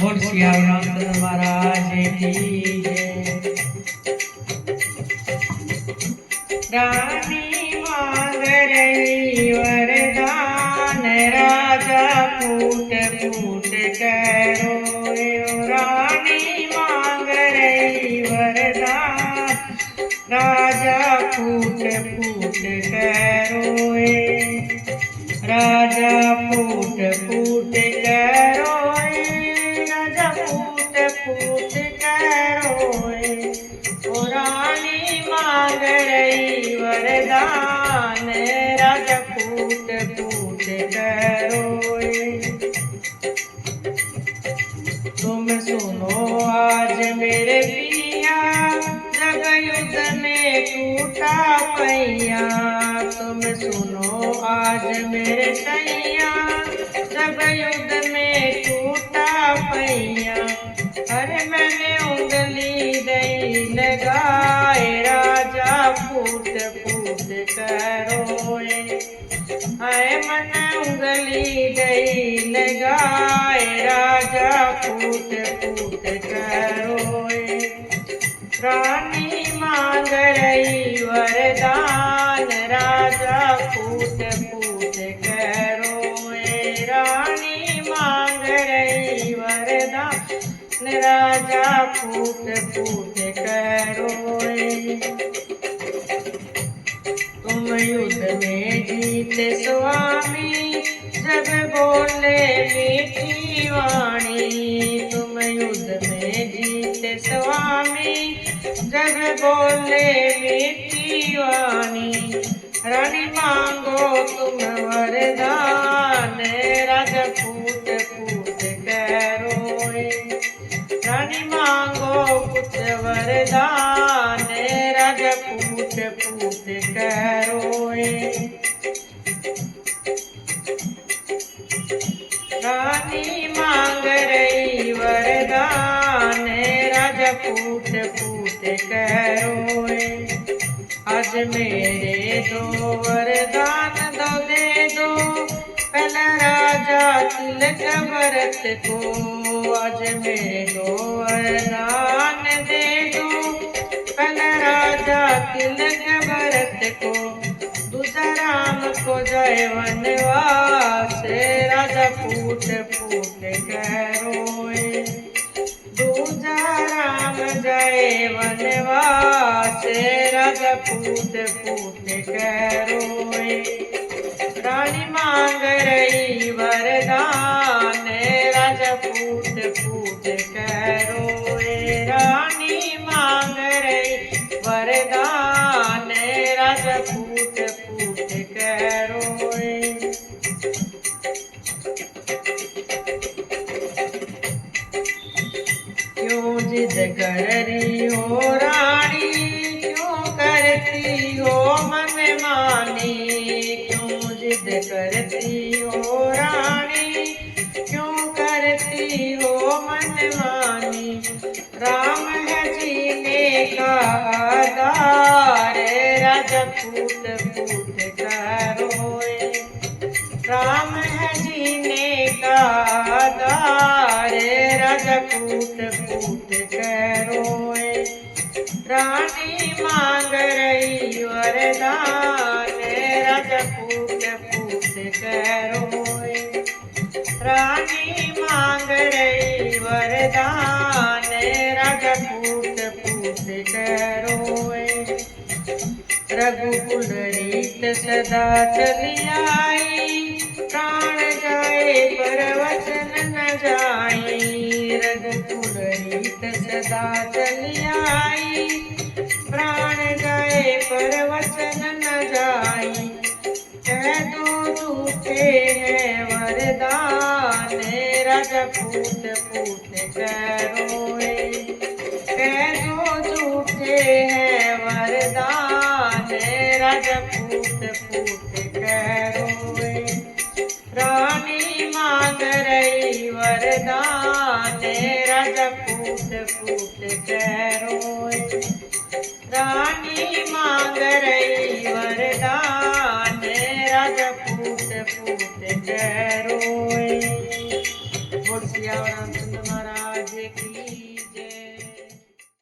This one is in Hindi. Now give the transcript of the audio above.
बोल सियावर रामचंद्र महाराज की जय। रानी मांग रही वरदान, राजा फूट फूट कर रोए। रानी मांग रही वरदान, राजा फूट फूट कर रोए। राजा फूट फूट कर रोए, राजा फूट फूट कर रोए। ओ रानी मांग रही वरदान, राजा फूट फूट कर रोए। तुम सुनो आज मेरे पिया, जब युद्ध में टूटा पैया। तुम सुनो आज मेरे सैया, जब युद्ध में टूटा पैया। अरे मैंने उंगली दई लगाए, राजा फूट फूट कर रोए। अरे मैंने उंगली दई लगाए, राजा फूट फूट कर रोए। रानी मांग रही वरदान, राजा फूट फूट कर रोए। रानी मांग रही वरदान, राजा फूट फूट कर रोए। तुम युद्ध में जीते स्वामी, जब बोले मीठी वाणी। तुम युद्ध में जीते स्वामी, जब बोले मीठी वाणी। रानी मांगो तुम वरदान, राजा फूट फूट कर रोए। रानी मांगो कुछ वरदान, राजा फूट फूट कर रोए। रानी मांग रही वरदान, राजा फूट फूट कर रोए। आज मेरे दो वरदान दो दे दो, पहला राजा तिलक भरत को। आज मेरे दो वरदान दे दो, पहला राजा तिलक भरत को। दूसरा राम को जय वनवास, राजा फूट फूट कर रोए। दूजा राम जय वनवास, राजा फूट फूट कर रोए। रानी मांग रही वरदान, राजा फूट फूट कर रोए। रानी मांग रही वरदान, राजा फूट फूट कर रोए। क्यों जिद कर रही हो रानी, क्यों करती हो मन मानी। क्यों जिद करती हो रानी, क्यों करती हो मन मानी। राम है जीने का आधार, राजा फूट फूट कर रोए। राम है जीने का आधार, राजा फूट फूट कर रोए। रानी मांग रही वरदान, राजा फूट फूट कर रोए। रानी मांग रही वरदान, राजा फूट फूट कर रोए। रघुकुल रीत सदा चली आई, प्राण जाए पर वचन न जाई। रघुकुल रीत सदा चली आई, प्राण जाए पर वचन न जाई। कह दो झूठे हैं वरदान, राजा फूट फूट कर रोए। कह दो झूठे हैं वरदान, राजा फूट फूट कर रोए। रानी मांग रही वरदान, राजा फूट फूट कर रोए। रानी मांग रही वरदान, राजा फूट फूट कर रोए। बोल सियावर रामचंद्र